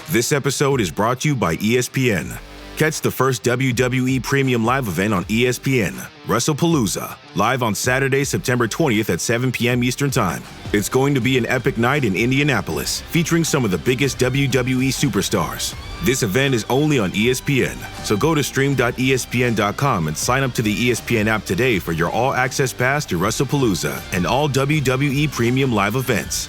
This episode is brought to you by ESPN. Catch the first WWE Premium Live event on ESPN, WrestlePalooza, live on Saturday, September 20th at 7 p.m. Eastern Time. It's going to be an epic night in Indianapolis, featuring some of the biggest WWE superstars. This event is only on ESPN, so go to stream.espn.com and sign up to the ESPN app today for your all-access pass to WrestlePalooza and all WWE Premium Live events.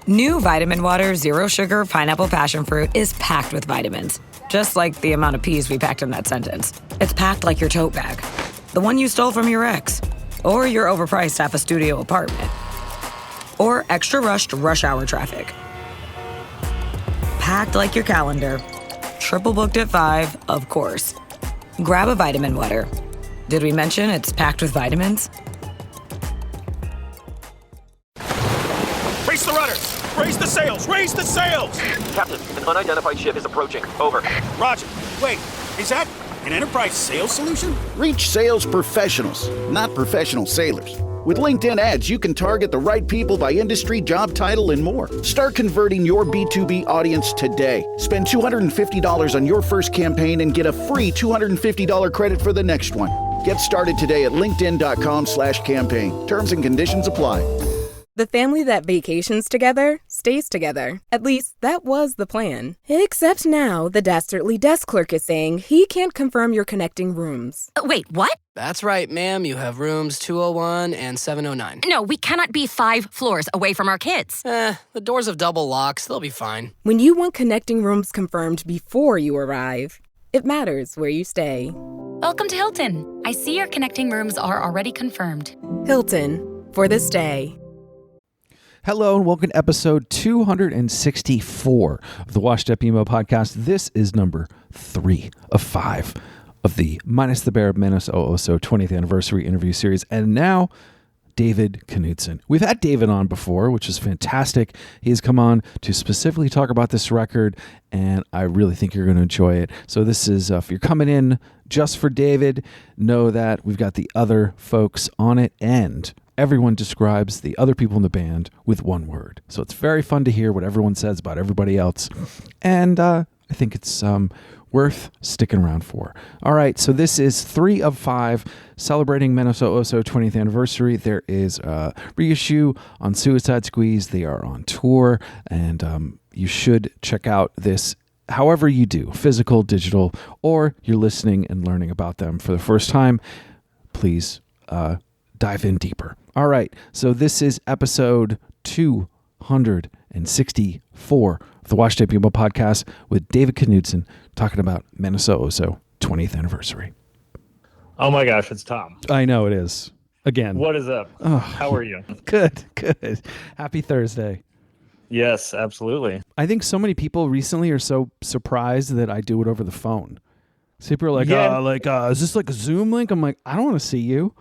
New Vitamin Water Zero Sugar Pineapple Passion Fruit is packed with vitamins, just like the amount of peas we packed in that sentence. It's packed like your tote bag, the one you stole from your ex, or your overpriced half a studio apartment, or extra rushed rush hour traffic. Packed like your calendar, triple booked at 5, of course. Grab a Vitamin Water. Did we mention it's packed with vitamins? Raise the rudders! Raise the sails! Raise the sails! Captain, an unidentified ship is approaching. Over. Roger. Wait, is that an enterprise sales solution? Reach sales professionals, not professional sailors. With LinkedIn ads, you can target the right people by industry, job title, and more. Start converting your B2B audience today. Spend $250 on your first campaign and get a free $250 credit for the next one. Get started today at linkedin.com/campaign. Terms and conditions apply. The family that vacations together stays together. At least, that was the plan. Except now, the Dastardly desk clerk is saying he can't confirm your connecting rooms. Wait, what? That's right, ma'am. You have rooms 201 and 709. No, we cannot be 5 floors away from our kids. The doors have double locks. They'll be fine. When you want connecting rooms confirmed before you arrive, it matters where you stay. Welcome to Hilton. I see your connecting rooms are already confirmed. Hilton, for the stay. Hello and welcome to episode 264 of the Washed Up Emo podcast. This is number 3 of 5 of the Minus the Bear, Menos el Oso 20th anniversary interview series. And now, David Knudson. We've had David on before, which is fantastic. He has come on to specifically talk about this record, and I really think you're going to enjoy it. So this is, if you're coming in just for David, know that we've got the other folks on it, and everyone describes the other people in the band with one word. So it's very fun to hear what everyone says about everybody else. And I think it's worth sticking around for. All right, so this is 3 of 5 celebrating Menos el Oso 20th anniversary. There is a reissue on Suicide Squeeze. They are on tour, and you should check out this however you do, physical, digital, or you're listening and learning about them for the first time. Please dive in deeper. All right, so this is episode 264 of the Washed Up Emo podcast with David Knudson talking about Menos el Oso 20th anniversary. Oh my gosh, it's Tom. I know it is. Again. What is up? Oh, how are you? Good. Happy Thursday. Yes, absolutely. I think so many people recently are so surprised that I do it over the phone. So people are like, is this like a Zoom link? I'm like, I don't want to see you.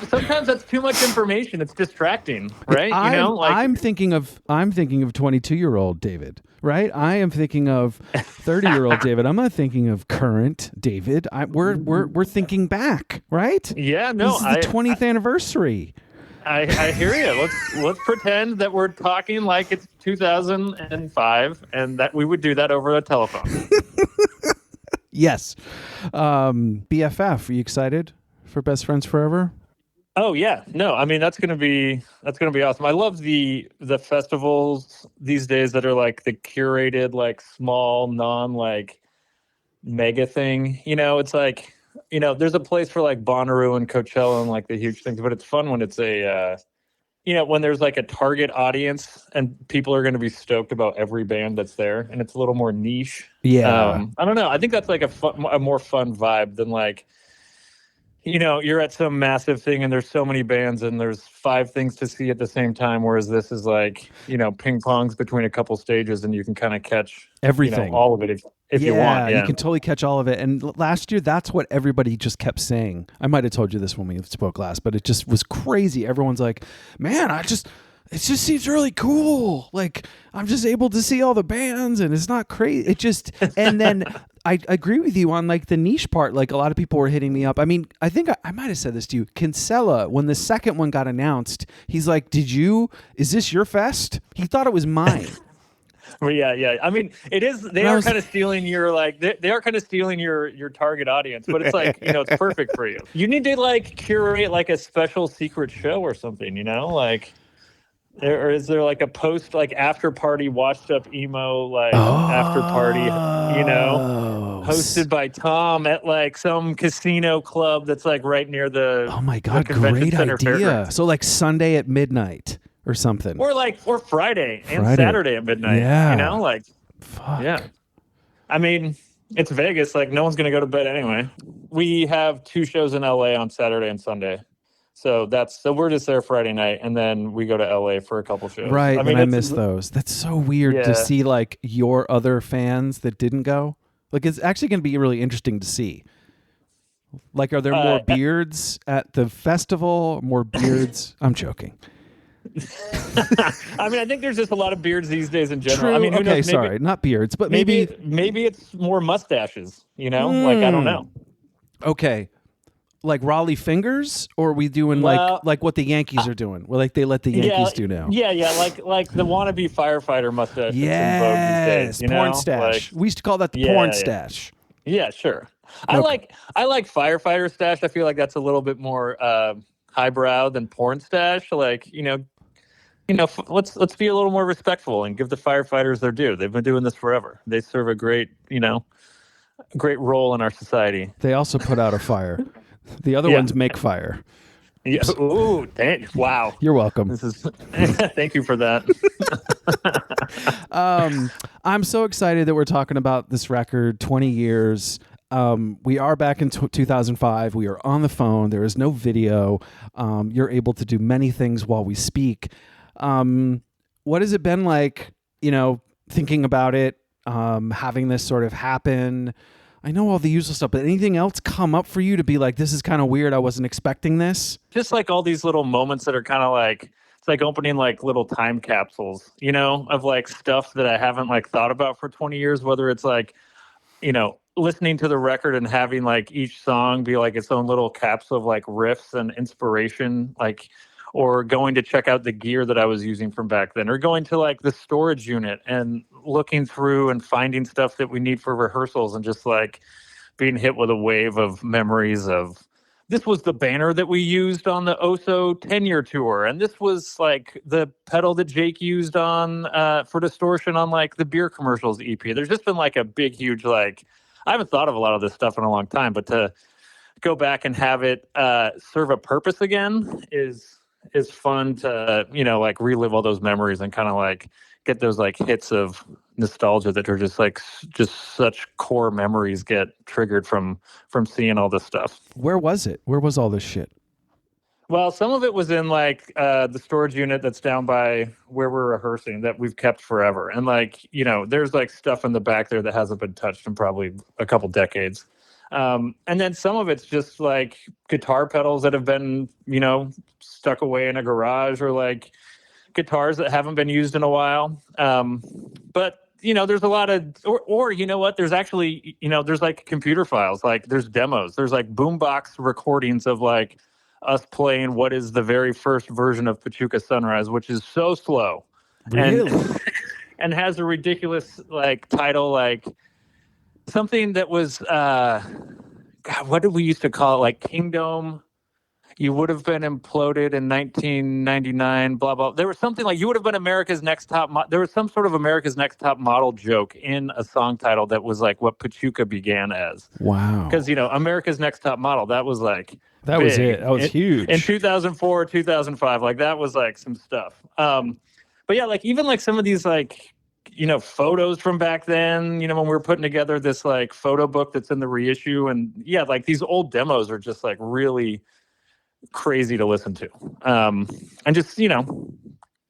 Sometimes that's too much information. It's distracting, right? I'm thinking of 22-year-old David, right? I am thinking of 30-year-old David. I'm not thinking of current David. We're thinking back, right? Yeah, no. This is the 20th anniversary. I hear you. Let's pretend that we're talking like it's 2005 and that we would do that over a telephone. Yes. BFF, are you excited for Best Friends Forever? Oh yeah. No, I mean that's gonna be awesome. I love the festivals these days that are like the curated, like small, non mega thing. It's like, there's a place for like Bonnaroo and Coachella and like the huge things, but it's fun when it's when there's like a target audience and people are going to be stoked about every band that's there, and it's a little more niche. Yeah. I don't know. I think that's like a more fun vibe than like, you're at some massive thing and there's so many bands and there's 5 things to see at the same time. Whereas this is like, ping pongs between a couple stages and you can kind of catch everything, all of it if you want. Yeah, you can totally catch all of it. And last year, that's what everybody just kept saying. I might have told you this when we spoke last, but it just was crazy. Everyone's like, man, it just seems really cool. Like, I'm just able to see all the bands and it's not crazy. And then I agree with you on like the niche part. Like a lot of people were hitting me up. I mean, I think I might have said this to you. Kinsella, when the second one got announced, he's like, is this your fest? He thought it was mine. Well, yeah. I mean, it is. They are kind of stealing your they are kind of stealing your target audience. But it's like it's perfect for you. You need to like curate like a special secret show or something. Like, or is there like a post like after party washed up emo after party? Hosted by Tom at like some casino club that's like right near the. Oh my God! Great idea. So like Sunday at midnight. Or something, or Friday and Saturday at midnight. Yeah, fuck. Yeah. I mean, it's Vegas. Like, no one's gonna go to bed anyway. We have 2 shows in LA on Saturday and Sunday, so we're just there Friday night, and then we go to LA for a couple shows. Right, I miss those. That's so weird to see like your other fans that didn't go. Like, it's actually going to be really interesting to see. Like, are there more beards at the festival? More beards? I'm joking. I mean, I think there's just a lot of beards these days in general. True. I mean, who knows? Sorry, not beards, but maybe it's more mustaches. Like I don't know. Okay, like Raleigh fingers, or are we doing like what the Yankees are doing? Well, like they let the Yankees do now. Yeah, like the wannabe firefighter mustache. Yes, porn stash. We used to call that the porn stash. Yeah, sure. Okay. I like firefighter stash. I feel like that's a little bit more highbrow than porn stash. Like let's be a little more respectful and give the firefighters their due. They've been doing this forever. They serve a great role in our society. They also put out a fire. The other ones make fire. Yeah. Ooh, wow. You're welcome. Thank you for that. I'm so excited that we're talking about this record, 20 years. We are back in 2005. We are on the phone. There is no video. You're able to do many things while we speak. What has it been like, thinking about it, having this sort of happen? I know all the usual stuff, but anything else come up for you to be like, this is kind of weird, I wasn't expecting this? Just like all these little moments that are kind of like, it's like opening like little time capsules, of like stuff that I haven't like thought about for 20 years, whether it's like, listening to the record and having like each song be like its own little capsule of like riffs and inspiration, like, or going to check out the gear that I was using from back then, or going to like the storage unit and looking through and finding stuff that we need for rehearsals, and just like being hit with a wave of memories of, this was the banner that we used on the Oso 10-year tour, and this was like the pedal that Jake used on for distortion on like the beer commercials EP. There's just been like a big, huge, like, I haven't thought of a lot of this stuff in a long time, but to go back and have it serve a purpose again is fun to, like relive all those memories and kind of like get those like hits of nostalgia that are just such core memories get triggered from seeing all this stuff. Where was it? Where was all this shit? Well, some of it was in like the storage unit that's down by where we're rehearsing that we've kept forever. And like, there's like stuff in the back there that hasn't been touched in probably a couple decades. And then some of it's just like guitar pedals that have been, stuck away in a garage, or like guitars that haven't been used in a while. But there's a lot of, or there's actually, there's like computer files, like there's demos, there's like boombox recordings of like us playing what is the very first version of Pachuca Sunrise, which is so slow. Really? And has a ridiculous like title, like something that was, God, what did we used to call it? Like Kingdom. You would have been imploded in 1999, blah, blah. There was something like you would have been America's Next Top. There was some sort of America's Next Top Model joke in a song title that was like what Pachuca began as. Wow. Because, America's Next Top Model, that was like. That was it. That was huge. In 2004, 2005, like that was like some stuff. But yeah, like even like some of these like, photos from back then, when we were putting together this like photo book that's in the reissue. And yeah, like these old demos are just like really crazy to listen to, and just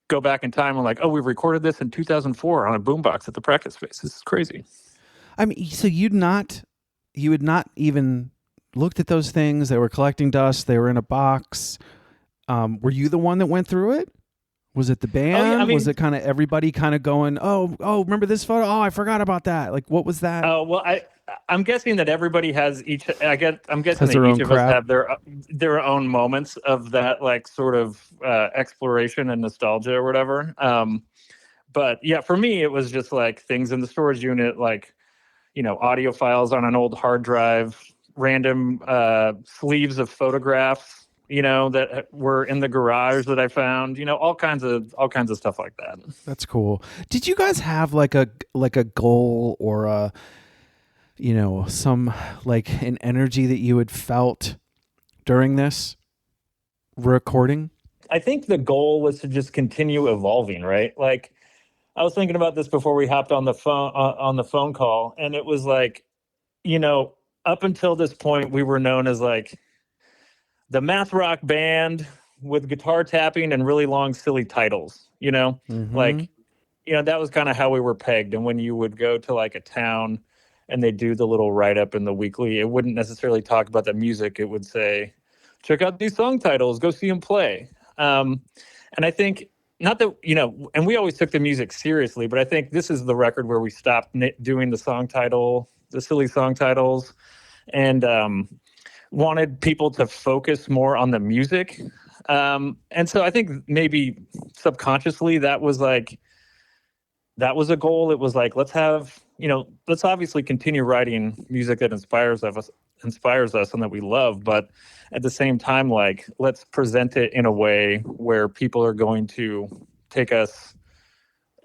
go back in time and like, oh, we recorded this in 2004 on a boombox at the practice space. This is crazy. I mean, so you had not even looked at those things. They were collecting dust. They were in a box. Were you the one that went through it? Was it the band? Oh, yeah, I mean, was it kind of everybody kind of going, oh, remember this photo? Oh, I forgot about that. Like, what was that? Oh, well, I'm guessing that everybody has I'm guessing Has that their each own of us crowd? have their own moments of that, like, sort of exploration and nostalgia or whatever. But yeah, for me, it was just like things in the storage unit, like, audio files on an old hard drive, random sleeves of photographs, that were in the garage that I found, all kinds of stuff like that. That's cool. Did you guys have like a goal or a, some like an energy that you had felt during this recording? I think the goal was to just continue evolving, right? Like, I was thinking about this before we hopped on the phone call, and it was like, up until this point, we were known as like the math rock band with guitar tapping and really long, silly titles. Like, that was kind of how we were pegged. And when you would go to like a town and they do the little write up in the weekly, it wouldn't necessarily talk about the music. It would say, check out these song titles, go see them play. And I think, not that, and we always took the music seriously, but I think this is the record where we stopped doing the silly song titles, and wanted people to focus more on the music. And so I think maybe subconsciously that was a goal. It was like, let's obviously continue writing music that inspires us and that we love, but at the same time, like, let's present it in a way where people are going to take us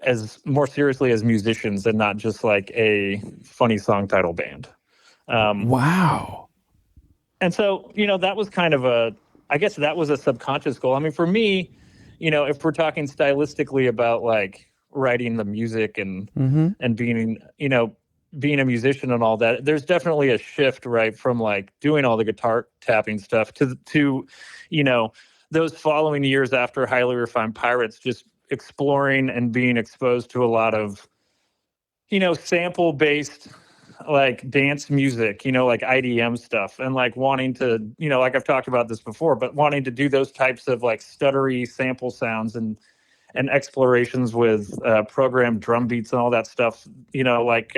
as more seriously as musicians and not just like a funny song title band. Wow. And so, that was kind of I guess that was a subconscious goal. I mean, for me, if we're talking stylistically about like writing the music and being, being a musician and all that, there's definitely a shift, right, from like doing all the guitar tapping stuff to those following years after Highly Refined Pirates, just exploring and being exposed to a lot of, sample based like dance music, like IDM stuff, and like wanting to, like I've talked about this before, but wanting to do those types of like stuttery sample sounds and explorations with programmed drum beats and all that stuff, like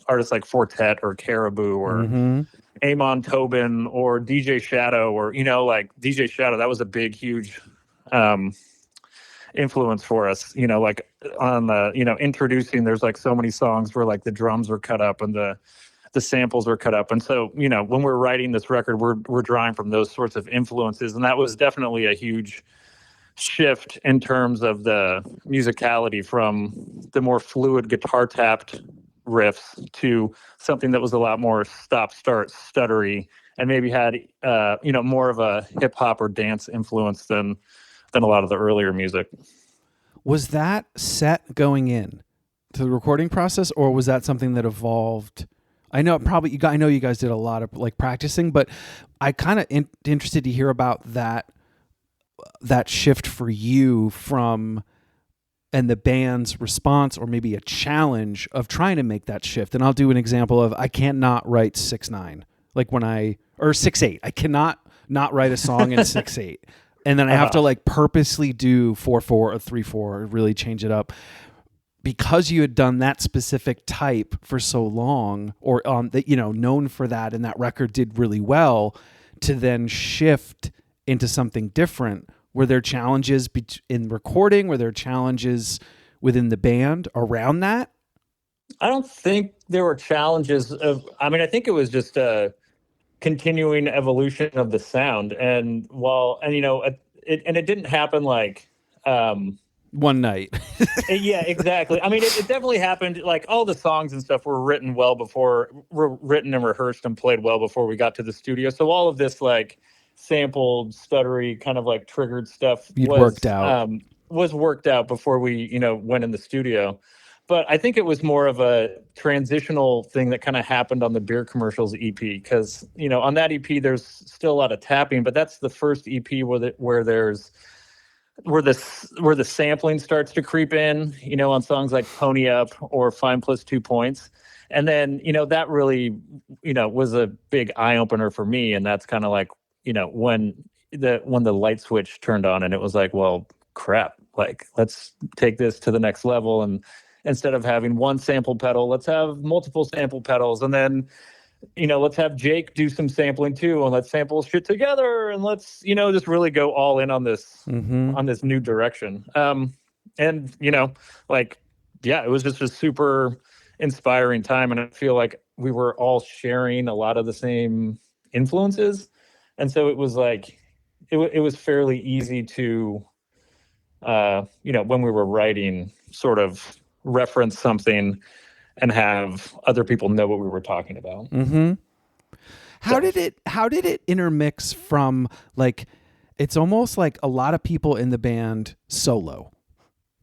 artists like Fortet or Caribou or Amon Tobin or DJ Shadow, or, like DJ Shadow, that was a big, huge influence for us, like on the, introducing, there's like so many songs where like the drums are cut up and the samples are cut up. And so, when we're writing this record, we're drawing from those sorts of influences. And that was definitely a huge shift in terms of the musicality from the more fluid guitar tapped riffs to something that was a lot more stop start stuttery and maybe had more of a hip hop or dance influence than a lot of the earlier music. Was that set going in to the recording process, or was that something that evolved? I know you guys did a lot of like practicing, but I kind of interested to hear about that shift for you from, and the band's response, or maybe a challenge of trying to make that shift. And I'll do an example of, I can't not write 6/9, like or 6/8. I cannot not write a song in 6/8. And then I have to like purposely do 4/4 or 3/4, really change it up, because you had done that specific type for so long, or that, known for that, and that record did really well, to then shift into something different. Were there challenges in recording? Were there challenges within the band around that? I don't think there were challenges I think it was just a continuing evolution of the sound. And it didn't happen like one night. Yeah, exactly. I mean, it definitely happened. Like, all the songs and stuff were written and rehearsed and played well before we got to the studio. So all of this like sampled, stuttery, kind of like triggered stuff was worked out before we, went in the studio. But I think it was more of a transitional thing that kind of happened on the Beer Commercials EP, because, on that EP, there's still a lot of tapping, but that's the first EP where the sampling starts to creep in, on songs like Pony Up or Fine Plus 2 Points. And then, that really, was a big eye opener for me. And that's kind of like, when the light switch turned on, and it was like, well, crap, Like, let's take this to the next level. And instead of having one sample pedal, let's have multiple sample pedals. And then, let's have Jake do some sampling too, and let's sample shit together, and let's, just really go all in on this new direction. And it was just a super inspiring time, and I feel like we were all sharing a lot of the same influences, and so it was like it was fairly easy to when we were writing, sort of reference something and have other people know what we were talking about. How did it intermix from, like, it's almost like a lot of people in the band solo?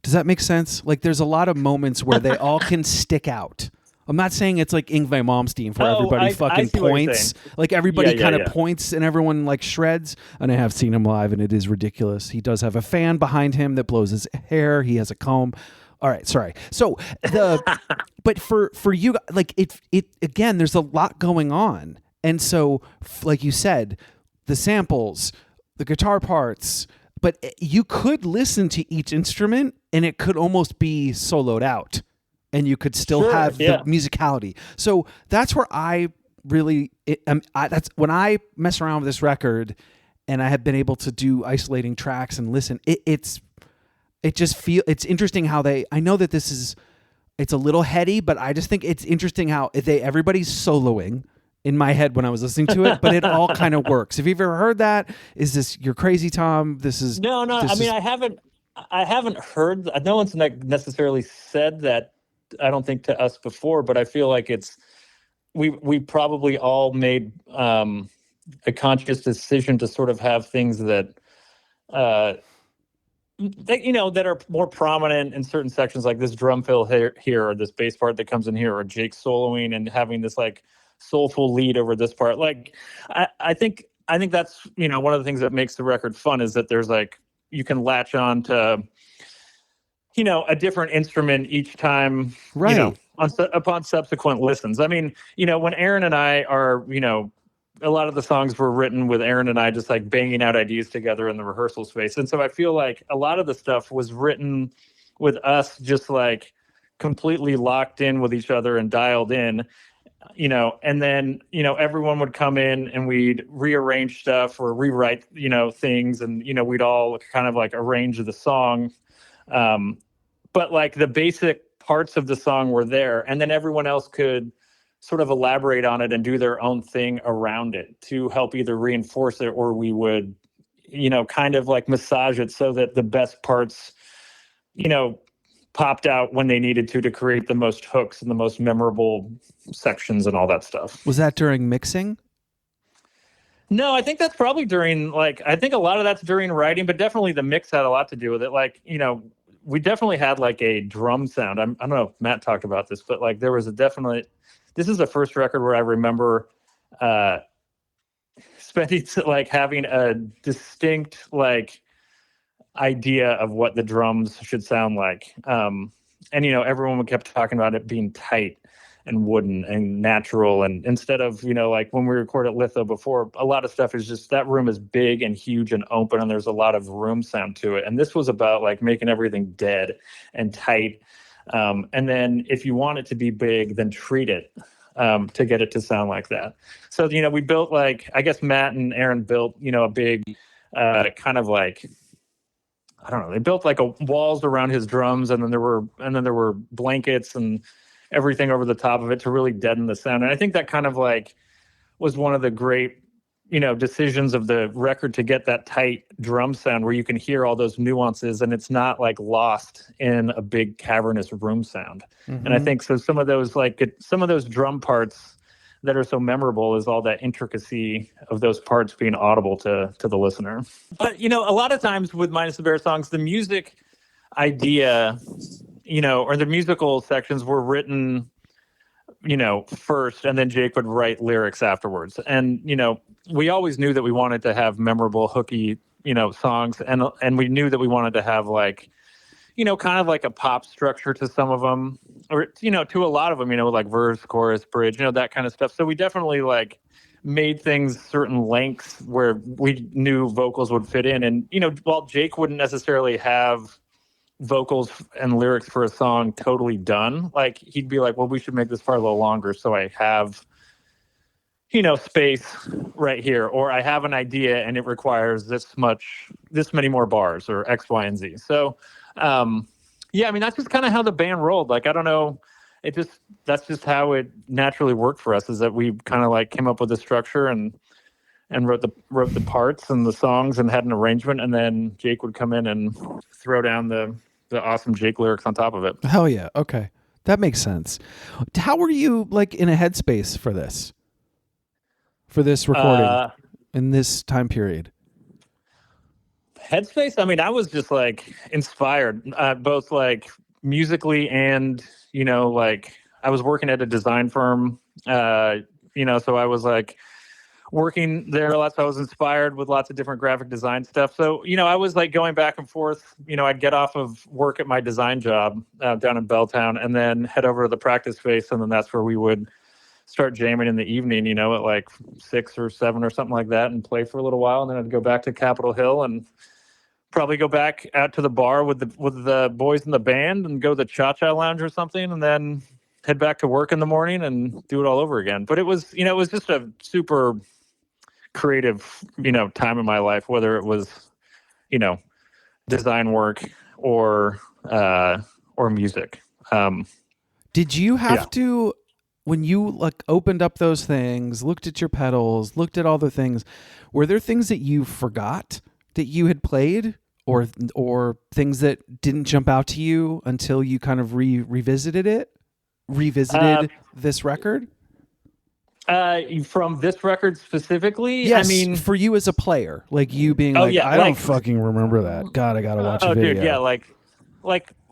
Does that make sense? Like, there's a lot of moments where they all can stick out. I'm not saying it's like Yngwie Malmsteen where everybody fucking points. Like, everybody kind of points and everyone like shreds. And I have seen him live, and it is ridiculous. He does have a fan behind him that blows his hair. He has a comb. All right, sorry. So but for you, like, it again, there's a lot going on. And so, like you said, the samples, the guitar parts, but you could listen to each instrument and it could almost be soloed out and you could still have the musicality. So that's where I really, that's when I mess around with this record and I have been able to do isolating tracks and listen. It's interesting how I know that it's a little heady, but I just think it's interesting how everybody's soloing in my head when I was listening to it, but it all kind of works. Have you ever heard that? Is this, you're crazy, Tom? This is no. I haven't heard. No one's necessarily said that. I don't think to us before, but I feel like we probably all made a conscious decision to sort of have things that are more prominent in certain sections, like this drum fill here, or this bass part that comes in here, or Jake soloing and having this like soulful lead over this part. Like, I think that's, one of the things that makes the record fun is that there's like, you can latch on to, a different instrument each time, right? Upon subsequent listens. I mean, when Aaron and I are, a lot of the songs were written with Aaron and I just like banging out ideas together in the rehearsal space. And so I feel like a lot of the stuff was written with us just like completely locked in with each other and dialed in, and then, everyone would come in and we'd rearrange stuff or rewrite, things. And, we'd all kind of like arrange the song. But like the basic parts of the song were there, and then everyone else could sort of elaborate on it and do their own thing around it to help either reinforce it, or we would, kind of like massage it so that the best parts, popped out when they needed to create the most hooks and the most memorable sections and all that stuff. Was that during mixing? No, I think that's probably during, like, I think a lot of that's during writing, but definitely the mix had a lot to do with it. Like, we definitely had like a drum sound. I don't know if Matt talked about this, but like there was this is the first record where I remember spending like having a distinct like idea of what the drums should sound like. And, everyone kept talking about it being tight and wooden and natural. And instead of, like when we recorded Litho before, a lot of stuff is just, that room is big and huge and open, and there's a lot of room sound to it. And this was about like making everything dead and tight. And then if you want it to be big, then treat it to get it to sound like that. So, we built like, I guess Matt and Aaron built, a big kind of like, I don't know, they built like walls around his drums, and then there were blankets and everything over the top of it to really deaden the sound. And I think that kind of like was one of the great, decisions of the record, to get that tight drum sound where you can hear all those nuances and it's not like lost in a big cavernous room sound. Mm-hmm. And I think so some of those drum parts that are so memorable is all that intricacy of those parts being audible to the listener. But, a lot of times with Minus the Bear songs, the music idea, or the musical sections were written, first, and then Jake would write lyrics afterwards. And, we always knew that we wanted to have memorable, hooky, songs. And we knew that we wanted to have like, kind of like a pop structure to some of them, or, to a lot of them, like verse, chorus, bridge, that kind of stuff. So we definitely like made things certain lengths where we knew vocals would fit in. And, while Jake wouldn't necessarily have vocals and lyrics for a song totally done, like he'd be like, well, we should make this part a little longer so I have, space right here, or I have an idea and it requires this many more bars or X, Y, and Z. So, yeah, I mean, that's just kind of how the band rolled. Like, I don't know. That's just how it naturally worked for us, is that we kind of like came up with a structure and wrote the parts and the songs and had an arrangement. And then Jake would come in and throw down the awesome Jake lyrics on top of it. Hell yeah. Okay. That makes sense. How were you like in a headspace for this recording in this time period? Headspace. I mean, I was just like inspired, both like musically and, like I was working at a design firm, so I was like working there a lot. So I was inspired with lots of different graphic design stuff. So, I was like going back and forth, I'd get off of work at my design job down in Belltown and then head over to the practice space. And then that's where we would start jamming in the evening, at like 6 or 7 or something like that, and play for a little while. And then I'd go back to Capitol Hill and probably go back out to the bar with the boys in the band and go to the Cha-Cha Lounge or something, and then head back to work in the morning and do it all over again. But it was, it was just a super creative, time in my life, whether it was, design work or music. Did you have to, when you like opened up those things, looked at your pedals, looked at all the things, were there things that you forgot that you had played, or things that didn't jump out to you until you kind of revisited this record? From this record specifically? Yes, I mean, for you as a player, like you being I don't fucking remember that. God, I gotta watch a video. Dude, yeah, like,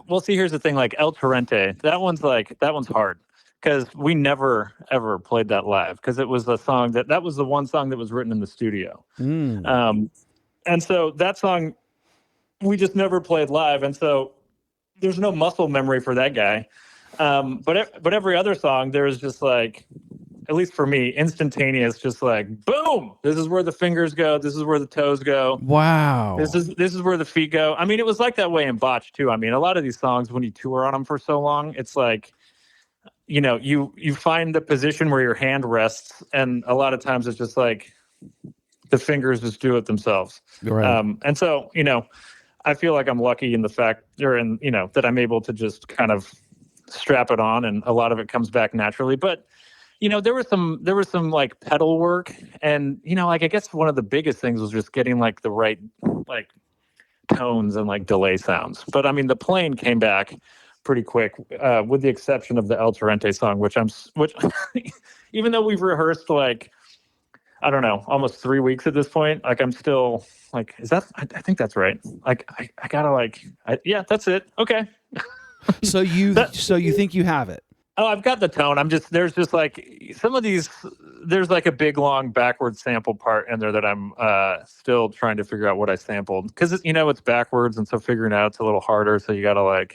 well, see, here's the thing, like El Torrente, that one's hard. Because we never, ever played that live, because it was a song that was the one song that was written in the studio. And so that song, we just never played live. And so there's no muscle memory for that guy. But every other song, there was just like, at least for me, instantaneous, just like, boom, this is where the fingers go. This is where the toes go. Wow. This is where the feet go. I mean, it was like that way in Botch too. I mean, a lot of these songs, when you tour on them for so long, it's like, you find the position where your hand rests, and a lot of times it's just like the fingers just do it themselves. Right. And so, I feel like I'm lucky in the fact, that I'm able to just kind of strap it on, and a lot of it comes back naturally. But, there was some like pedal work, and, like, I guess one of the biggest things was just getting like the right, like, tones and like delay sounds. But I mean, the playing came back pretty quick, with the exception of the El Torrente song, which even though we've rehearsed like, I don't know, almost 3 weeks at this point, like I'm still like, I think that's right. Like I gotta yeah, that's it. Okay. So you think you have it? Oh, I've got the tone. There's just like some of these, there's like a big long backward sample part in there that I'm still trying to figure out what I sampled, because it's backwards, and so figuring out it's a little harder. So you gotta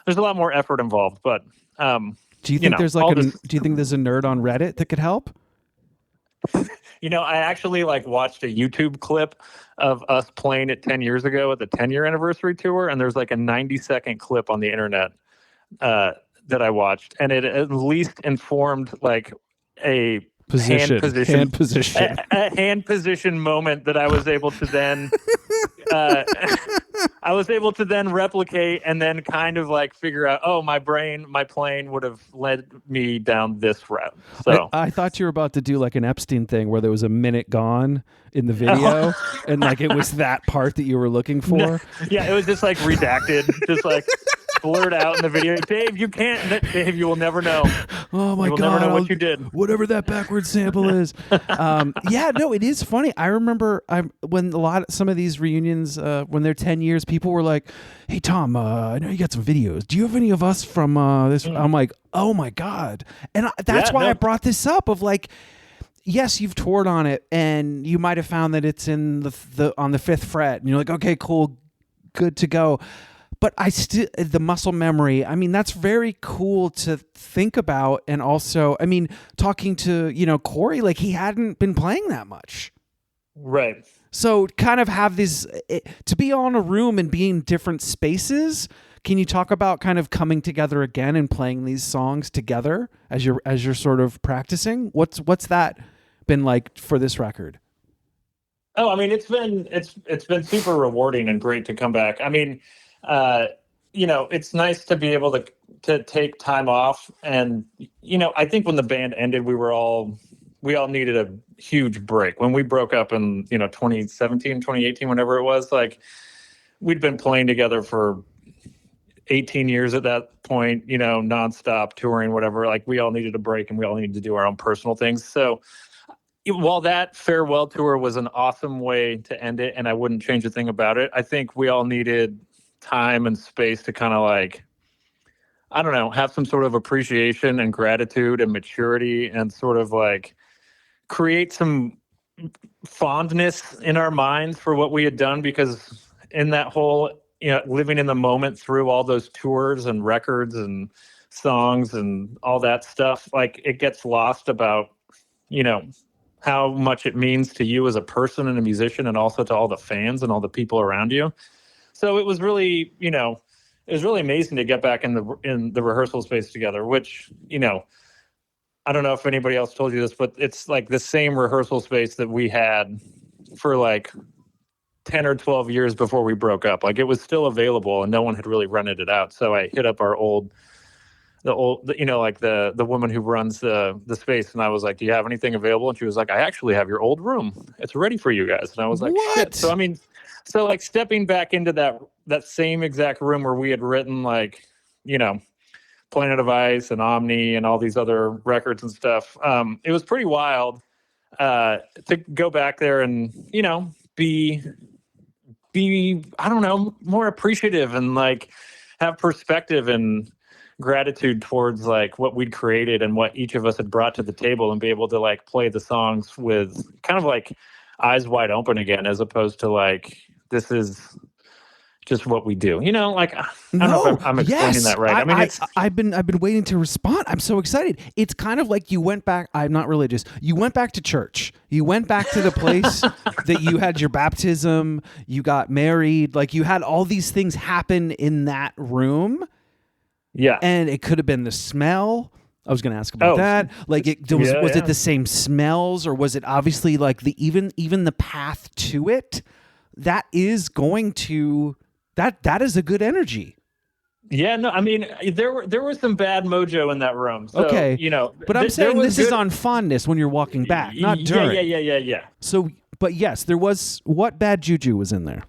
there's a lot more effort involved. But do you think there's like do you think there's a nerd on Reddit that could help? I actually watched a YouTube clip of us playing it 10 years ago at the 10-year anniversary tour, and there's like a 90-second clip on the internet that I watched, and it at least informed like a hand position moment that I was able to then replicate, and then kind of like figure out, oh, my plane would have led me down this route. So I thought you were about to do like an Epstein thing where there was a minute gone in the video, and like it was that part that you were looking for. No, yeah, it was just like redacted, just like blurred out in the video. Dave, you will never know. Oh my God. You will never know what you did. Whatever that backward sample is. Yeah, no, it is funny. I remember when some of these reunions, when they're 10 years, people were like, hey, Tom, I know you got some videos. Do you have any of us from this? I'm like, oh my God. And that's why I brought this up of like, yes, you've toured on it, and you might have found that it's in on the 5th fret, and you're like, okay, cool, good to go. But the muscle memory, I mean, that's very cool to think about. And also, I mean, talking to, Corey, like he hadn't been playing that much. Right. So kind of have this to be all in a room and be in different spaces. Can you talk about kind of coming together again and playing these songs together as you're sort of practicing? What's that been like for this record? Oh, I mean, it's been super rewarding and great to come back. I mean, it's nice to be able to take time off. And, I think when the band ended, we all needed a huge break. When we broke up in, 2017, 2018, whenever it was, like, we'd been playing together for 18 years at that point, nonstop touring, whatever. Like, we all needed a break and we all needed to do our own personal things. So while that farewell tour was an awesome way to end it, and I wouldn't change a thing about it, I think we all needed time and space to kind of like, I don't know, have some sort of appreciation and gratitude and maturity and sort of like create some fondness in our minds for what we had done, because in that whole, living in the moment through all those tours and records and songs and all that stuff, like it gets lost about, how much it means to you as a person and a musician, and also to all the fans and all the people around you. So it was really, it was really amazing to get back in the rehearsal space together, which, I don't know if anybody else told you this, but it's like the same rehearsal space that we had for like 10 or 12 years before we broke up. Like, it was still available and no one had really rented it out. So I hit up the woman who runs the space, and I was like, do you have anything available? And she was like, I actually have your old room. It's ready for you guys. And I was like, what? Shit. So, I mean, like stepping back into that same exact room where we had written like, Planet of Ice and Omni and all these other records and stuff. It was pretty wild to go back there and, be, I don't know, more appreciative and like have perspective and gratitude towards like what we'd created and what each of us had brought to the table, and be able to like play the songs with kind of like eyes wide open again, as opposed to like, this is just what we do, like, I don't know if I'm explaining that right. I mean, I've been waiting to respond. I'm so excited. It's kind of like you went back. I'm not religious. You went back to church. You went back to the place that you had your baptism. You got married. Like, you had all these things happen in that room. Yeah. And it could have been the smell. I was going to ask about that. Like, was it the same smells, or was it obviously like even the path to it? That is going to that is a good energy. Yeah, no, I mean, there was some bad mojo in that room. So, okay, but I'm saying this is on fondness when you're walking back, not during. Yeah. So, but yes, there was. What bad juju was in there?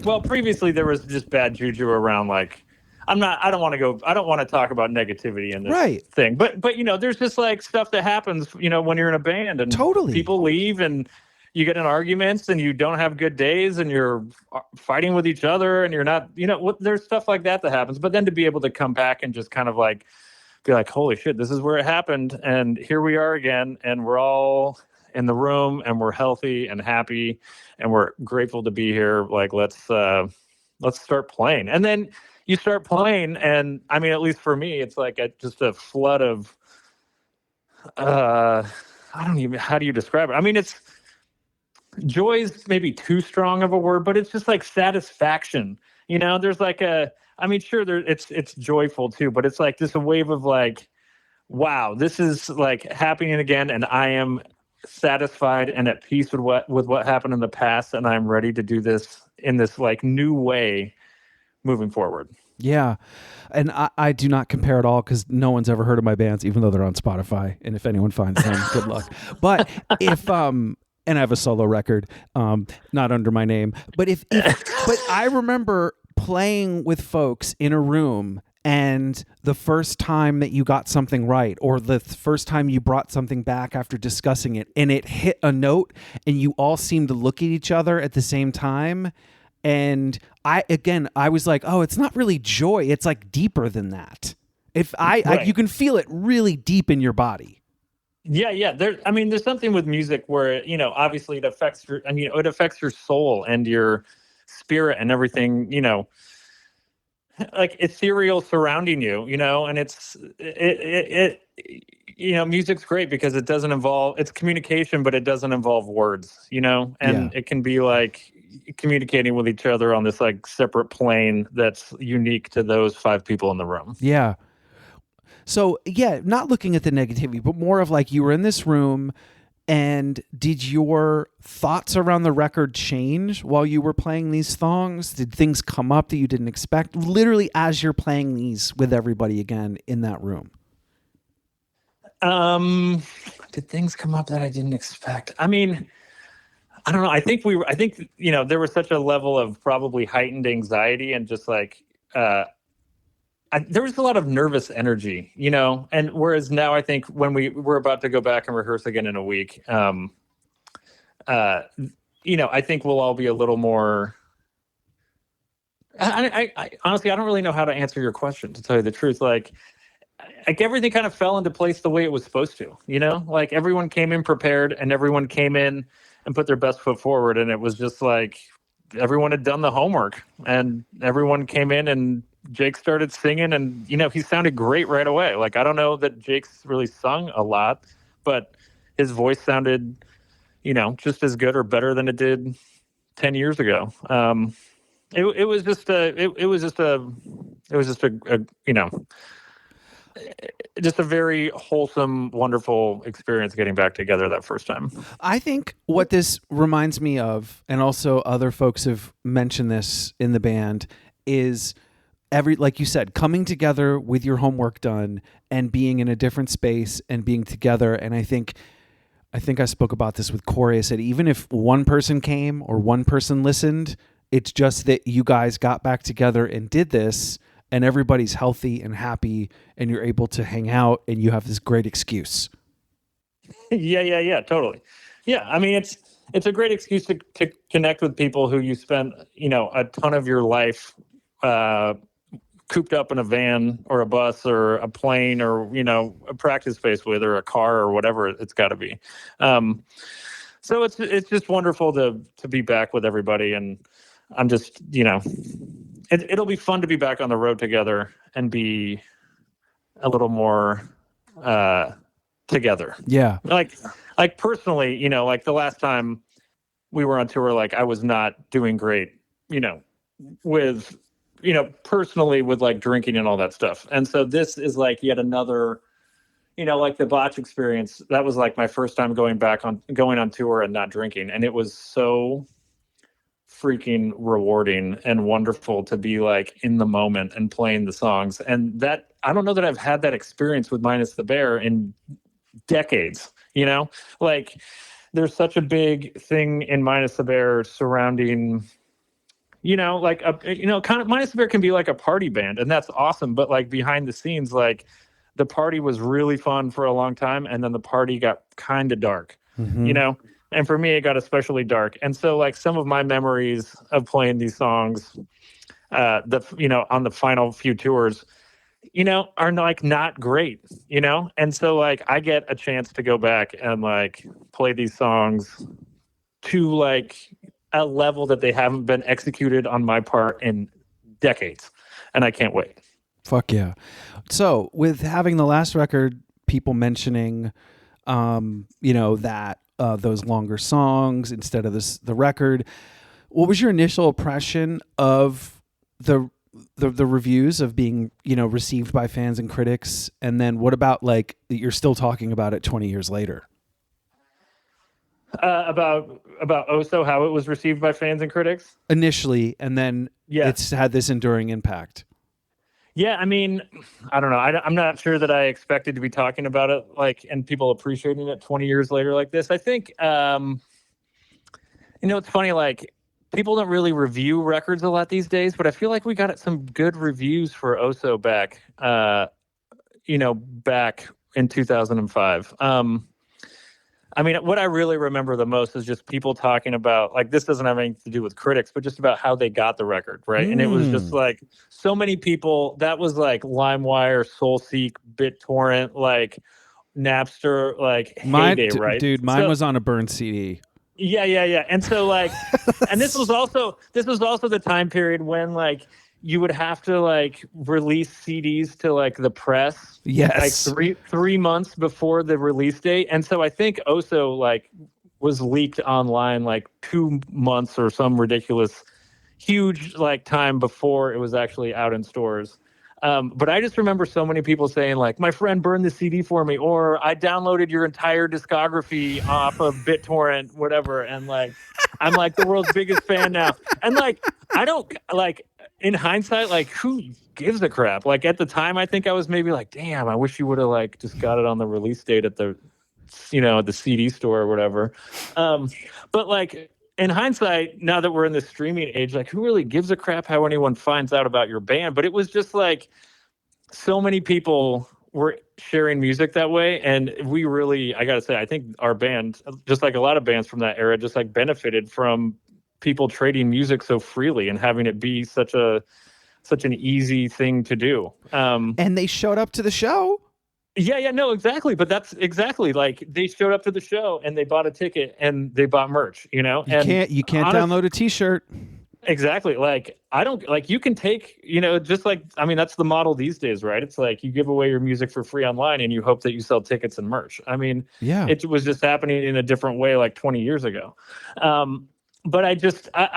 Well, previously there was just bad juju around. Like, I don't want to talk about negativity in this thing, but there's just like stuff that happens, when you're in a band, and totally people leave and you get in arguments and you don't have good days and you're fighting with each other and you're not, there's stuff like that happens. But then to be able to come back and just kind of like be like, holy shit, this is where it happened. And here we are again. And we're all in the room and we're healthy and happy and we're grateful to be here. Like, let's start playing. And then you start playing. And I mean, at least for me, it's like just a flood of, how do you describe it? I mean, it's, joy is maybe too strong of a word, but it's just like satisfaction. There's like it's joyful too, but it's like just a wave of like, wow, this is like happening again, and I am satisfied and at peace with what happened in the past, and I'm ready to do this in this like new way moving forward. Yeah. And I do not compare at all, because no one's ever heard of my bands, even though they're on Spotify. And if anyone finds them, good luck. But if and I have a solo record, not under my name. But but I remember playing with folks in a room, and the first time that you got something right, or the first time you brought something back after discussing it, and it hit a note, and you all seemed to look at each other at the same time. And I was like, oh, it's not really joy. It's like deeper than that. You can feel it really deep in your body. Yeah. There's something with music where, obviously it affects your soul and your spirit and everything, like ethereal surrounding you, you know, and you know, music's great because it doesn't involve, it's communication, but it doesn't involve words, you know, and it can be like communicating with each other on this like separate plane that's unique to those 5 people in the room. Yeah. So yeah, not looking at the negativity, but more of like you were in this room, and did your thoughts around the record change while you were playing these songs? Did things come up that you didn't expect? Literally as you're playing these with everybody again in that room. Did things come up that I didn't expect? I mean, I don't know. I think, you know, there was such a level of probably heightened anxiety and just like, there was a lot of nervous energy, you know, and whereas now I think when we're about to go back and rehearse again in a week, you know, I think we'll all be a little more. I honestly, I don't really know how to answer your question, to tell you the truth. Like everything kind of fell into place the way it was supposed to, you know, like everyone came in prepared and everyone came in and put their best foot forward. And it was just like everyone had done the homework and everyone came in and Jake started singing and, you know, he sounded great right away. Like, I don't know that Jake's really sung a lot, but his voice sounded, you know, just as good or better than it did 10 years ago. It was just a, you know, just a very wholesome, wonderful experience getting back together that first time. I think what this reminds me of, and also other folks have mentioned this in the band, is like you said, coming together with your homework done and being in a different space and being together. And I think I spoke about this with Corey. I said, even if one person came or one person listened, it's just that you guys got back together and did this, and everybody's healthy and happy, and you're able to hang out, and you have this great excuse. Yeah, totally. Yeah, I mean, it's a great excuse to connect with people who you spent, you know, a ton of your life cooped up in a van or a bus or a plane or, you know, a practice space with, or a car or whatever it's got to be. So it's just wonderful to be back with everybody, and I'm just, you know, it'll be fun to be back on the road together and be a little more together. Yeah. Like personally, you know, like the last time we were on tour, like I was not doing great, you know, with, you know, personally with like drinking and all that stuff. And so this is like yet another, you know, like the Botch experience. That was like my first time going on tour and not drinking. And it was so freaking rewarding and wonderful to be like in the moment and playing the songs. And that, I don't know that I've had that experience with Minus the Bear in decades, you know, like there's such a big thing in Minus the Bear surrounding, you know, like, you know, kind of Minus the Bear can be like a party band, and that's awesome. But like behind the scenes, like the party was really fun for a long time. And then the party got kind of dark, you know, and for me, it got especially dark. And so like some of my memories of playing these songs, you know, on the final few tours, you know, are like not great, you know? And so like I get a chance to go back and like play these songs to like a level that they haven't been executed on my part in decades. And I can't wait. Fuck yeah. So with having the last record, people mentioning, you know, that those longer songs instead of the record, what was your initial impression of the reviews of being, you know, received by fans and critics? And then what about like you're still talking about it 20 years later? About Oso, how it was received by fans and critics initially, and then it's had this enduring impact. Yeah, I mean, I don't know. I'm not sure that I expected to be talking about it like, and people appreciating it 20 years later like this. I think, you know, it's funny, like people don't really review records a lot these days, but I feel like we got some good reviews for Oso back, you know, back in 2005. I mean, what I really remember the most is just people talking about, like, this doesn't have anything to do with critics, but just about how they got the record, right? And it was just like so many people, that was like LimeWire, SoulSeek, BitTorrent, like Napster, like heyday, right? Dude, mine was on a burned CD. Yeah. And so like, and this was also the time period when like you would have to like release CDs to like the press, Yes, like three months before the release date. And so I think Oso like was leaked online like 2 months or some ridiculous, huge like time before it was actually out in stores. But I just remember so many people saying like, my friend burned the CD for me, or I downloaded your entire discography off of BitTorrent, whatever. And like, I'm like the world's biggest fan now. And like, I don't like, in hindsight, like who gives a crap? Like at the time, I think I was maybe like, damn, I wish you would have like just got it on the release date at the, at the CD store or whatever. But like, in hindsight, now that we're in the streaming age, like who really gives a crap how anyone finds out about your band? But it was just like so many people were sharing music that way. And we really, I got to say, I think our band, just like a lot of bands from that era, just like benefited from people trading music so freely and having it be such an easy thing to do. And they showed up to the show. Yeah, no, exactly. But that's exactly like they showed up to the show and they bought a ticket and they bought merch, You can't download a t-shirt. Exactly. Like I don't like you can take, just like, I mean, that's the model these days, right? It's like you give away your music for free online and you hope that you sell tickets and merch. I mean, yeah, it was just happening in a different way like 20 years ago. But I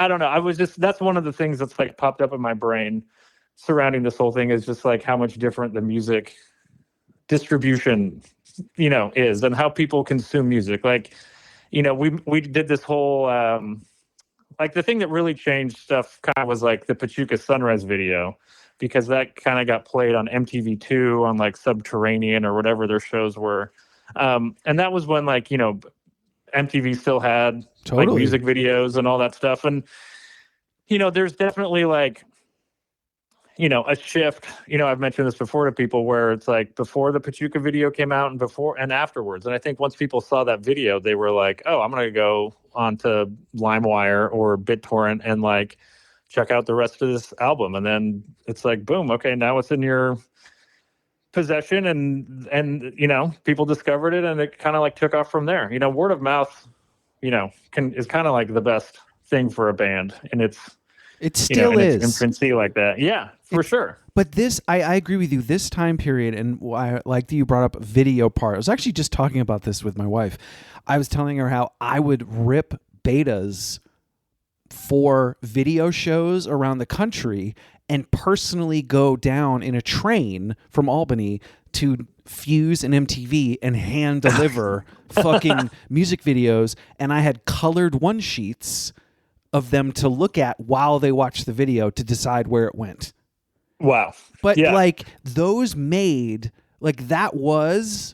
don't know. That's one of the things that's like popped up in my brain surrounding this whole thing is just like how much different the music distribution, is and how people consume music. Like, we did this whole, like the thing that really changed stuff kind of was like the Pachuca Sunrise video, because that kind of got played on MTV2 on like Subterranean or whatever their shows were. And that was when like, MTV still had like music videos and all that stuff. And, there's definitely like, a shift, I've mentioned this before to people where it's like before the Pachuca video came out and before and afterwards. And I think once people saw that video, they were like, oh, I'm going to go onto LimeWire or BitTorrent and like check out the rest of this album. And then it's like, boom, okay, now it's in your possession and people discovered it and it kind of like took off from there. Word of mouth, is kind of like the best thing for a band. And it still is its infancy like that. Yeah, for sure. But this, I agree with you. This time period, and I like that you brought up video part. I was actually just talking about this with my wife. I was telling her how I would rip betas for video shows around the country and personally go down in a train from Albany to Fuse and MTV and hand deliver fucking music videos. And I had colored one sheets of them to look at while they watched the video to decide where it went. Wow. But like those made, like that was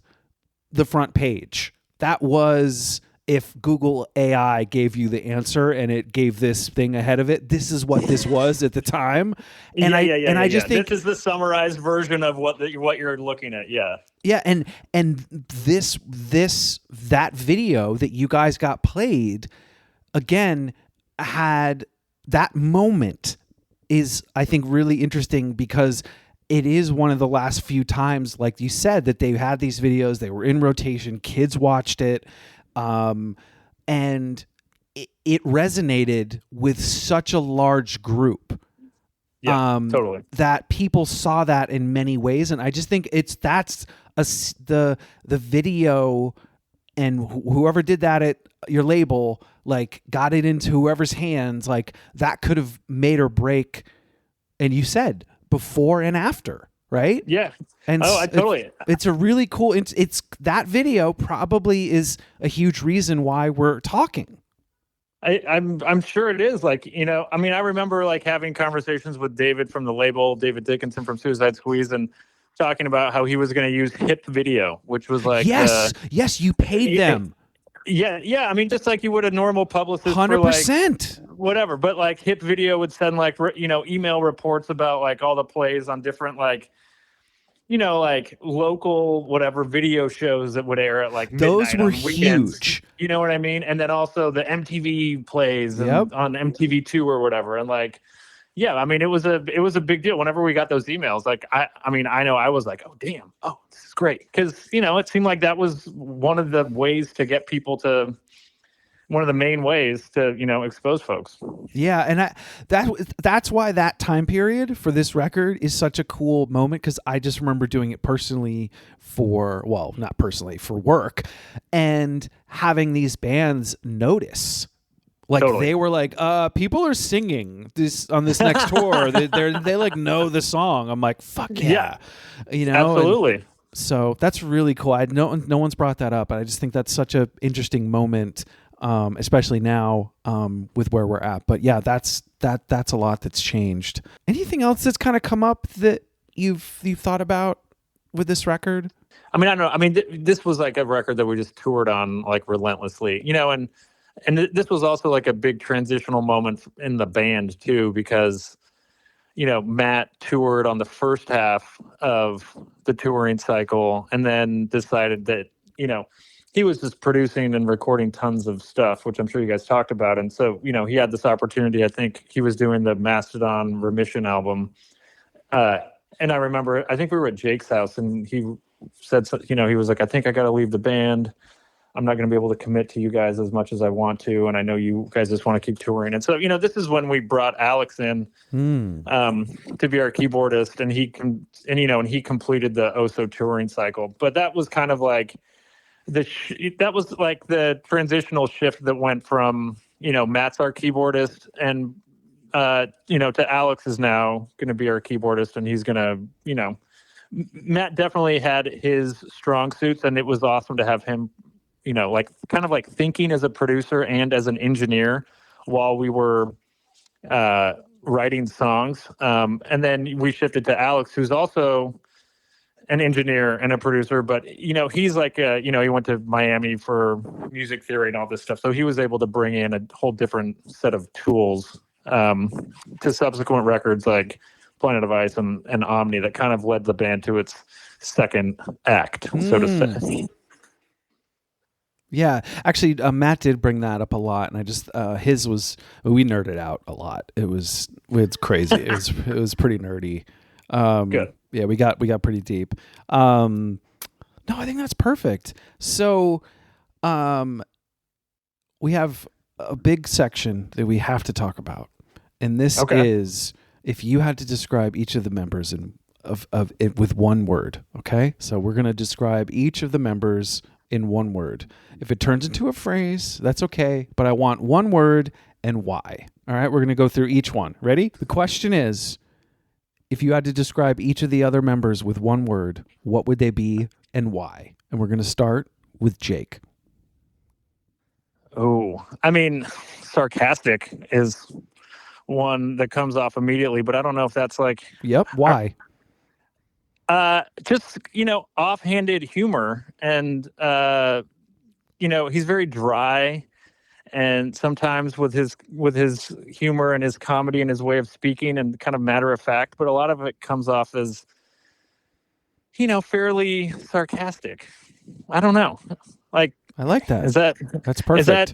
the front page. That was if Google AI gave you the answer and it gave this thing ahead of it. This is what this was at the time. And I just think this is the summarized version of what you're looking at. Yeah. Yeah. And that video that you guys got played again had that moment is, I think, really interesting because it is one of the last few times, like you said, that they had these videos, they were in rotation, kids watched it, and it resonated with such a large group. Yeah, totally. That people saw that in many ways, and I just think the video and whoever did that at your label, like got it into whoever's hands, like that could have made or break. And you said before and after, right? Yeah. And I totally. It's a really cool. It's that video probably is a huge reason why we're talking. I'm sure it is. Like, I mean, I remember like having conversations with David from the label, David Dickinson from Suicide Squeeze, and talking about how he was going to use Hip Video, which was like yes, you paid them. Yeah. I mean, just like you would a normal publicist, 100%, like, whatever. But like Hip Video would send like email reports about like all the plays on different like like local whatever video shows that would air at like midnight. Those were on weekends, huge. You know what I mean? And then also the MTV plays on MTV2 or whatever, and like. Yeah, I mean, it was a big deal. Whenever we got those emails, like I mean, I know I was like, oh damn, oh this is great, because it seemed like that was one of the ways to get people to one of the main ways to, expose folks. Yeah, and that's why that time period for this record is such a cool moment, because I just remember doing it personally not personally, for work, and having these bands notice. Like Totally. They were like, people are singing this on this next tour. They like know the song. I'm like, fuck yeah. Absolutely. And so that's really cool. No one's brought that up, but I just think that's such a interesting moment. Especially now with where we're at. But yeah, that's a lot that's changed. Anything else that's kind of come up that you've thought about with this record? I mean, I don't know. I mean, this was like a record that we just toured on like relentlessly, and this was also like a big transitional moment in the band too, because Matt toured on the first half of the touring cycle and then decided that he was just producing and recording tons of stuff, which I'm sure you guys talked about. And so, he had this opportunity. I think he was doing the Mastodon Remission album. And I remember, I think we were at Jake's house and he said, he was like, I think I got to leave the band. I'm not going to be able to commit to you guys as much as I want to. And I know you guys just want to keep touring. And so, this is when we brought Alex in to be our keyboardist, and he completed the Oso touring cycle. But that was kind of like, that was like the transitional shift that went from Matt's our keyboardist and to Alex is now going to be our keyboardist, and he's going to Matt definitely had his strong suits, and it was awesome to have him like kind of like thinking as a producer and as an engineer while we were writing songs, and then we shifted to Alex, who's also an engineer and a producer, but he's like he went to Miami for music theory and all this stuff, so he was able to bring in a whole different set of tools to subsequent records like Planet of Ice and Omni that kind of led the band to its second act, so to say. Yeah, actually, Matt did bring that up a lot, and I just we nerded out a lot. It's crazy. it was pretty nerdy. Good. Yeah, we got pretty deep. No, I think that's perfect. So, we have a big section that we have to talk about, and this is if you had to describe each of the members of it with one word. Okay, so we're gonna describe each of the members in one word. If it turns into a phrase, that's okay, but I want one word and why. All right, we're gonna go through each one. Ready? The question is, if you had to describe each of the other members with one word, what would they be and why? And we're going to start with Jake. Oh, I mean, sarcastic is one that comes off immediately, but I don't know if that's like... Yep, why? Just, offhanded humor. And, he's very dry. And sometimes with his humor and his comedy and his way of speaking and kind of matter of fact, but a lot of it comes off as, fairly sarcastic. I don't know. Like, I like that. That's perfect. Is that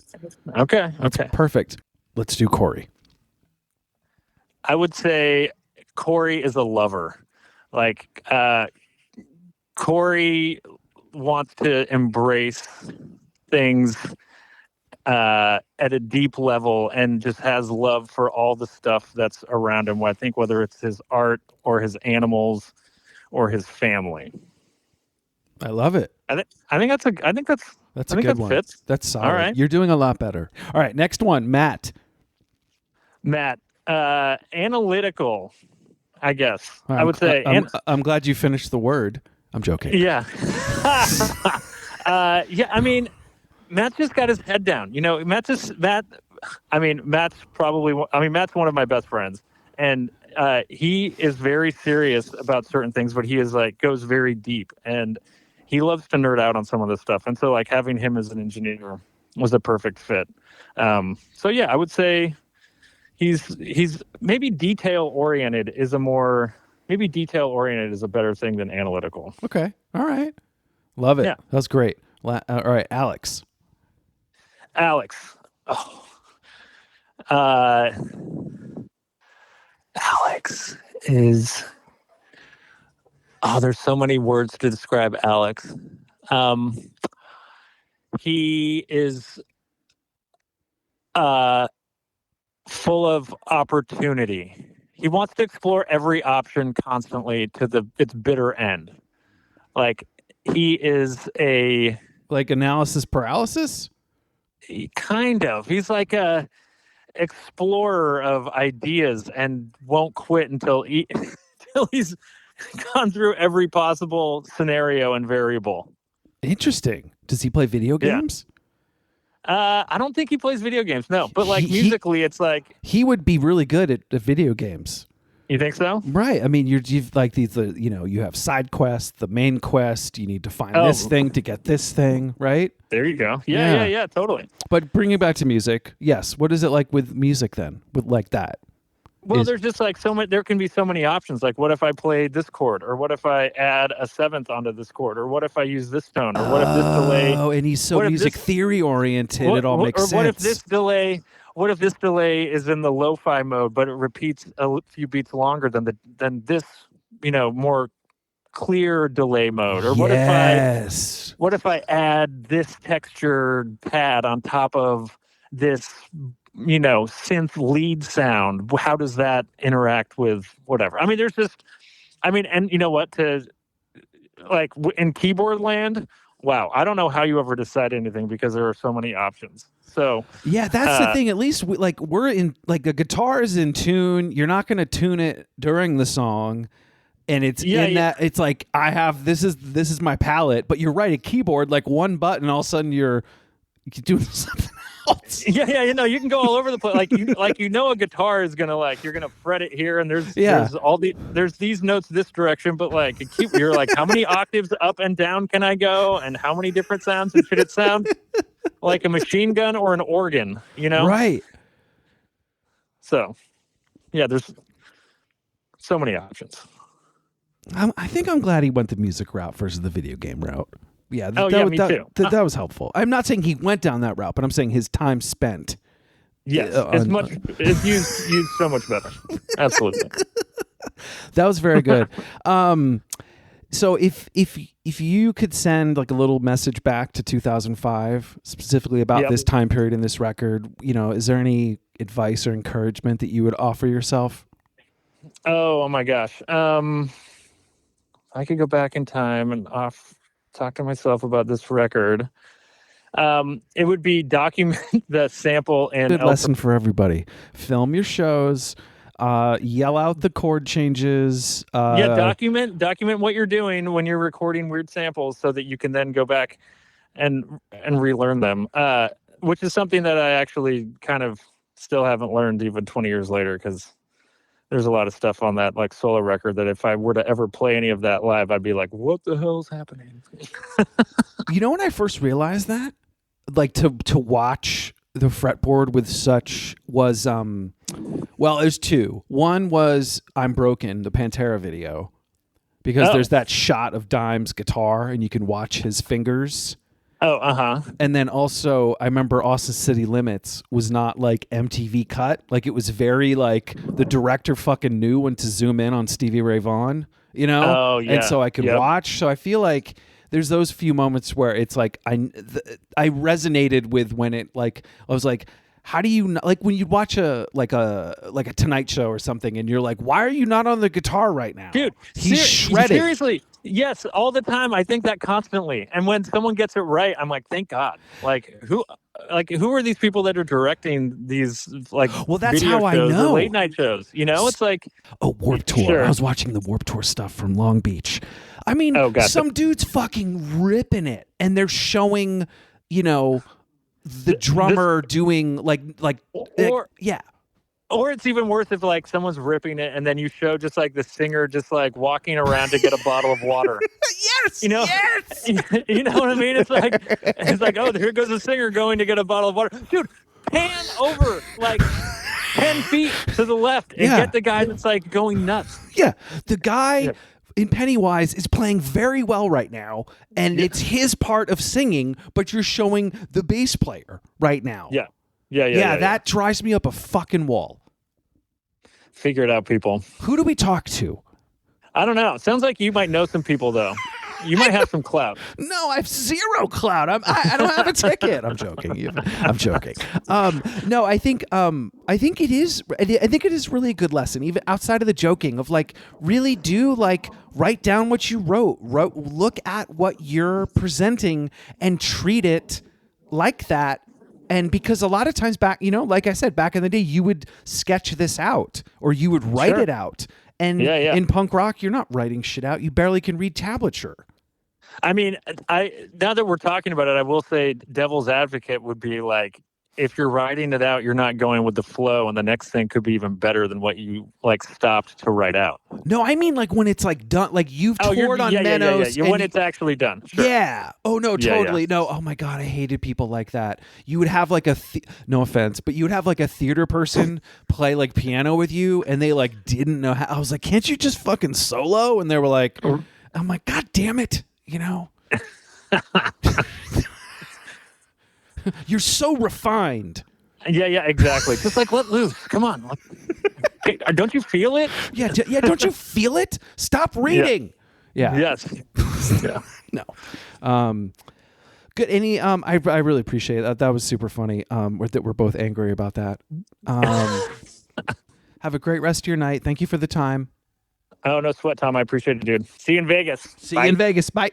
okay? That's perfect. Let's do Corey. I would say Corey is a lover. Like, Corey wants to embrace things at a deep level and just has love for all the stuff that's around him. I think whether it's his art or his animals or his family. I love it. I think that's a good one. Fits. That's solid. All right. You're doing a lot better. All right, next one, Matt. Analytical, I guess. Right, I would say. I'm glad you finished the word. I'm joking. Yeah. Yeah. I mean, Matt's just got his head down. Matt's one of my best friends, and he is very serious about certain things, but he is goes very deep, and he loves to nerd out on some of this stuff. And so having him as an engineer was a perfect fit. So yeah, I would say he's maybe detail oriented is a better thing than analytical. Okay. All right. Love it. Yeah. That's great. All right, Alex. Oh. Alex is... Oh, there's so many words to describe Alex. He is full of opportunity. He wants to explore every option constantly to its bitter end. Like he is like analysis paralysis. Kind of. He's like a explorer of ideas and won't quit until until he's gone through every possible scenario and variable. Interesting. Does he play video games? I don't think he plays video games. No, but like musically, it's like he would be really good at video games. You think so? Right. I mean, you've like these, you have side quests, the main quest. You need to find this thing to get this thing, right? There you go. Yeah, totally. But bringing it back to music, yes. What is it like with music then? With like that? Well, there's just like so much. There can be so many options. Like, what if I play this chord, or what if I add a seventh onto this chord, or what if I use this tone, or what if this delay? Oh, and he's so music theory oriented. It all makes sense. Or what if this delay? What if this delay is in the lo-fi mode, but it repeats a few beats longer than this, more clear delay mode? Or what if I add this textured pad on top of this, synth lead sound? How does that interact with whatever? I mean, and you know what? In keyboard land, wow, I don't know how you ever decide anything because there are so many options. So yeah, that's the thing. At least we're in, like, a guitar is in tune. You're not going to tune it during the song, and it's that it's like I have this is my palette. But you're right, a keyboard, like one button, all of a sudden you're doing something else. Yeah, you can go all over the place. A guitar is gonna you're gonna fret it here, and there's these notes this direction, but you're like, how many octaves up and down can I go, and how many different sounds, and should it sound like a machine gun or an organ? Right. So, yeah, there's so many options. I think I'm glad he went the music route versus the video game route. Yeah, me too. That was helpful. I'm not saying he went down that route, but I'm saying his time spent. Yes, it's used so much better. Absolutely. That was very good. So if you could send like a little message back to 2005, specifically about this time period in this record, is there any advice or encouragement that you would offer yourself? Oh my gosh. I could go back in time and talk to myself about this record. It would be document the sample and good lesson for everybody. Film your shows, yell out the chord changes. Document what you're doing when you're recording weird samples so that you can then go back and relearn them, which is something that I actually kind of still haven't learned even 20 years later, because there's a lot of stuff on that solo record that if I were to ever play any of that live, I'd be like, what the hell's happening? When I first realized that, to watch the fretboard with such was, there's two. One was I'm Broken, the Pantera video, because there's that shot of Dime's guitar and you can watch his fingers. Oh, uh-huh. And then also, I remember Austin City Limits was not MTV cut. It was very the director fucking knew when to zoom in on Stevie Ray Vaughan, Oh, yeah. And so I could watch. So I feel like there's those few moments where it's I resonated with when it I was like, how do you when you watch a Tonight Show or something and you're like, why are you not on the guitar right now? Dude, he's shredded. Seriously. Yes, all the time. I think that constantly. And when someone gets it right, I'm like, thank God. Who are these people that are directing these that's video how I shows know. or late night shows? It's like Warped Tour. Sure. I was watching the Warped Tour stuff from Long Beach. I mean, some dude's fucking ripping it, and they're showing, the drummer doing Or it's even worse if someone's ripping it and then you show just the singer just walking around to get a bottle of water. Yes. Yes. You know what I mean? It's oh, there goes the singer going to get a bottle of water. Dude, pan over 10 feet to the left and get the guy that's going nuts. Yeah. The guy in Pennywise is playing very well right now, and it's his part of singing, but you're showing the bass player right now. Yeah. That drives me up a fucking wall. Figure it out, people. Who do we talk to? I don't know. Sounds like you might know some people, though. You might have some clout. No, I have zero clout. I don't have a ticket. I'm joking. I'm joking. No, I think it is. I think it is really a good lesson, even outside of the joking, of like really do like write down what you wrote. Look at what you're presenting and treat it like that. And because a lot of times back, like I said, back in the day, you would sketch this out or you would write it out. And in punk rock, you're not writing shit out. You barely can read tablature. I mean, now that we're talking about it, I will say devil's advocate would be like, if you're writing it out, you're not going with the flow, and the next thing could be even better than what you like stopped to write out. No, I mean like when it's like done, like you've toured on Menos. Yeah. When it's actually done. Sure. Yeah. Oh no, totally. No. Oh my God, I hated people like that. You would have like no offense, but you would have like a theater person play like piano with you, and they like didn't know how. I was like, can't you just fucking solo? And they were like, I'm like, God damn it, You're so refined. Yeah, exactly. Just like let loose. Come on. Hey, don't you feel it? Yeah. Don't you feel it? Stop reading. Yeah. Yes. Yeah. No. Good. I really appreciate that. That was super funny. That we're both angry about that. Have a great rest of your night. Thank you for the time. Oh, no sweat, Tom. I appreciate it, dude. See you in Vegas. See you in Vegas. Bye.